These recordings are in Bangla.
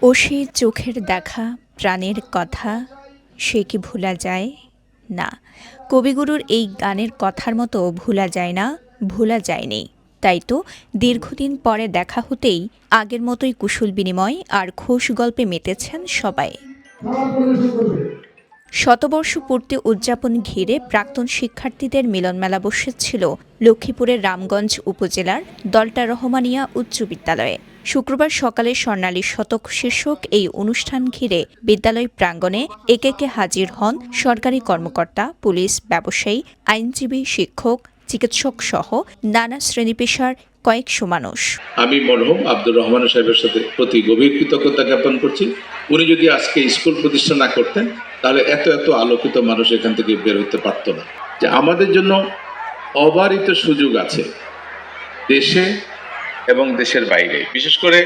ও সেই চোখের দেখা প্রাণের কথা সে কি ভোলা যায় না। কবিগুরুর এই গানের কথার মতো ভোলা যায় না, ভোলা যায়নি। তাই তো দীর্ঘদিন পরে দেখা হতেই আগের মতোই কুশল বিনিময় আর খোশ গল্পে মেতেছেন সবাই। শতবর্ষ পূর্তি উদযাপন ঘিরে প্রাক্তন শিক্ষার্থীদের মিলনমেলা বসেছিল লক্ষ্মীপুরের রামগঞ্জ উপজেলার দলটা রহমানিয়া উচ্চ বিদ্যালয়ে। শুক্রবার সকালে স্বর্ণালী শতক শীর্ষক এই অনুষ্ঠান ঘিরে বিদ্যালয় প্রাঙ্গণে একে হাজির হন সরকারি কর্মকর্তা, পুলিশ, ব্যবসায়ী, আইনজীবী, শিক্ষক, চিকিৎসক সহ নানা শ্রেণী পেশার কয়েকশো মানুষ। আমি মরহুম আব্দুর রহমান সাহেবের সাথে প্রতি গভীর কৃতজ্ঞতা জ্ঞাপন করছি। উনি যদি আজকে স্কুল প্রতিষ্ঠা না করতেন তাহলে এত আলোকিত মানুষ এখান থেকে বের হতে পারত না। যে আমাদের জন্য অবারিত সুযোগ আছে দেশে এবং দেশের বাইরে, বিশেষ করে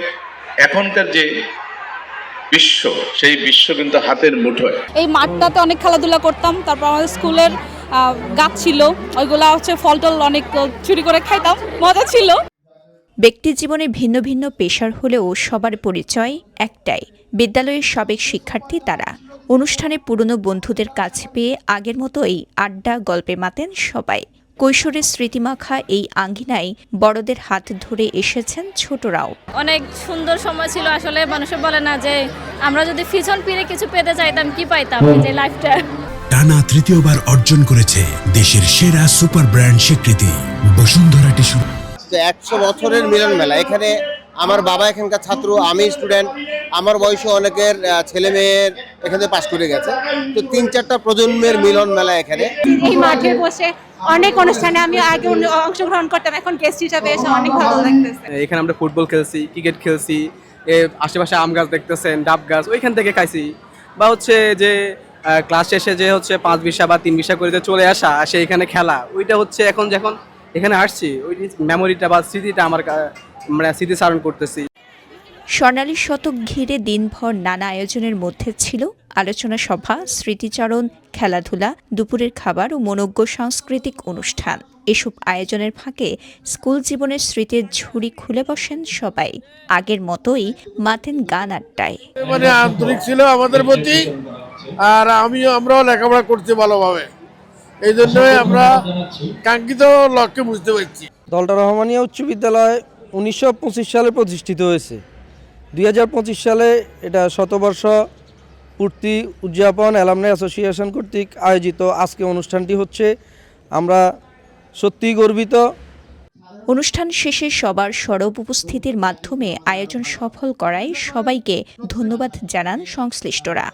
এখনকার যে বিশ্ব, সেই বিশ্ব কিন্তু হাতের মুঠোয়। এই মাঠটাতে অনেক খেলাধুলা করতাম। তারপর আমাদের স্কুলের গাছ ছিল, ওইগুলা ফল টল অনেক চুরি করে খাইতাম, মজা ছিল। ব্যক্তি জীবনে ভিন্ন ভিন্ন পেশার হলেও সবার পরিচয় একটাই, বিদ্যালয়ের সাবেক শিক্ষার্থী তারা। অনুষ্ঠানে পুরনো বন্ধুদের কাছে পেয়ে আগের মতোই আড্ডা গল্পে মাতেন সবাই। কৈশোরের স্মৃতিমাখা এই আঙ্গিনায় বড়দের হাত ধরে এসেছেন ছোটরাও। অনেক সুন্দর সময় ছিল আসলে। মানুষে বলে না যে আমরা যদি পিছন ফিরে কিছু পেতে চাইতাম কি পাইতাম, যে লাইফটা। টানা তৃতীয়বার অর্জন করেছে দেশের সেরা সুপার ব্র্যান্ড স্বীকৃতি বসুন্ধরা টিস্যু। 100 বছরের মিলন মেলা। এখানে আমার বাবা এখানকার ছাত্র, আমি স্টুডেন্ট, আমার বয়সে অনেকের ছেলে মেয়ের এখানে পাশ করে গেছে। তো 3-4টা প্রজন্মের মিলন মেলা এখানে। এই মাঠে বসে অনেক অনুষ্ঠানে আমি আগে অংশগ্রহণ করতাম, এখন গেস্ট হিসাবে এসে অনেক ভালো লাগতেছে। এখানে আমরা ফুটবল খেলছি, ক্রিকেট খেলছি, আশেপাশে আম গাছ দেখতেছেন, ডাব গাছ, ওইখান থেকে খাইছি। বা হচ্ছে যে ক্লাস শেষে যে হচ্ছে 5 বিঘা বা 3 বিঘা করে চলে আসা, সেইখানে খেলা, ওইটা হচ্ছে এখন যখন এখানে আসছি ওই মেমোরিটা বা স্মৃতিটা আমরা স্মৃতিচারণ করতেছি। স্বর্ণালী শতক ঘিরে দিনভর নানা আয়োজনের মধ্যে ছিল আলোচনা সভা, স্মৃতিচারণ, খেলাধুলা, দুপুরের খাবার ও মনোজ্ঞ সাংস্কৃতিক অনুষ্ঠান। এসব আয়োজনের ফাঁকে স্কুল জীবনের স্মৃতির ঝুড়ি খুলে বসেন সবাই। আগের মতোই মাতেন গান আড্ডায়। মানে আন্তরিক ছিল আমাদের প্রতি, আর আমরাও লেখাপড়া করছি ভালোভাবে, এই জন্যই আমরা কাঙ্ক্ষিত লক্ষ্যে বুঝতে পারছি। দলটা রহমানিয়া উচ্চ বিদ্যালয় 1925 সালে প্রতিষ্ঠিত হয়েছে। 2025 সালে এটা শতবর্ষ পূর্তি উদযাপন অ্যালামনাই অ্যাসোসিয়েশন কর্তৃক আয়োজিত আজকে অনুষ্ঠানটি হচ্ছে। আমরা সত্যিই গর্বিত। অনুষ্ঠান শেষে সবার সরব উপস্থিতির মাধ্যমে আয়োজন সফল করায় সবাইকে ধন্যবাদ জানান সংশ্লিষ্টরা।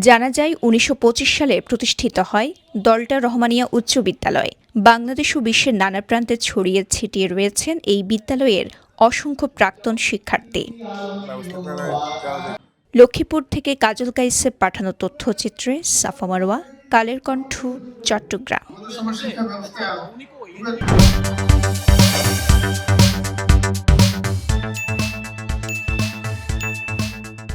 জানা যায় 1925 সালে প্রতিষ্ঠিত হয় দলটা রহমানিয়া উচ্চ বিদ্যালয়। বাংলাদেশ ও বিশ্বের নানা প্রান্তে ছড়িয়ে ছিটিয়ে রয়েছেন এই বিদ্যালয়ের অসংখ্য প্রাক্তন শিক্ষার্থী। লক্ষ্মীপুর থেকে কাজল কাইসের পাঠানো তথ্যচিত্রে সাফা মারওয়া, কালের কণ্ঠ, চট্টগ্রাম।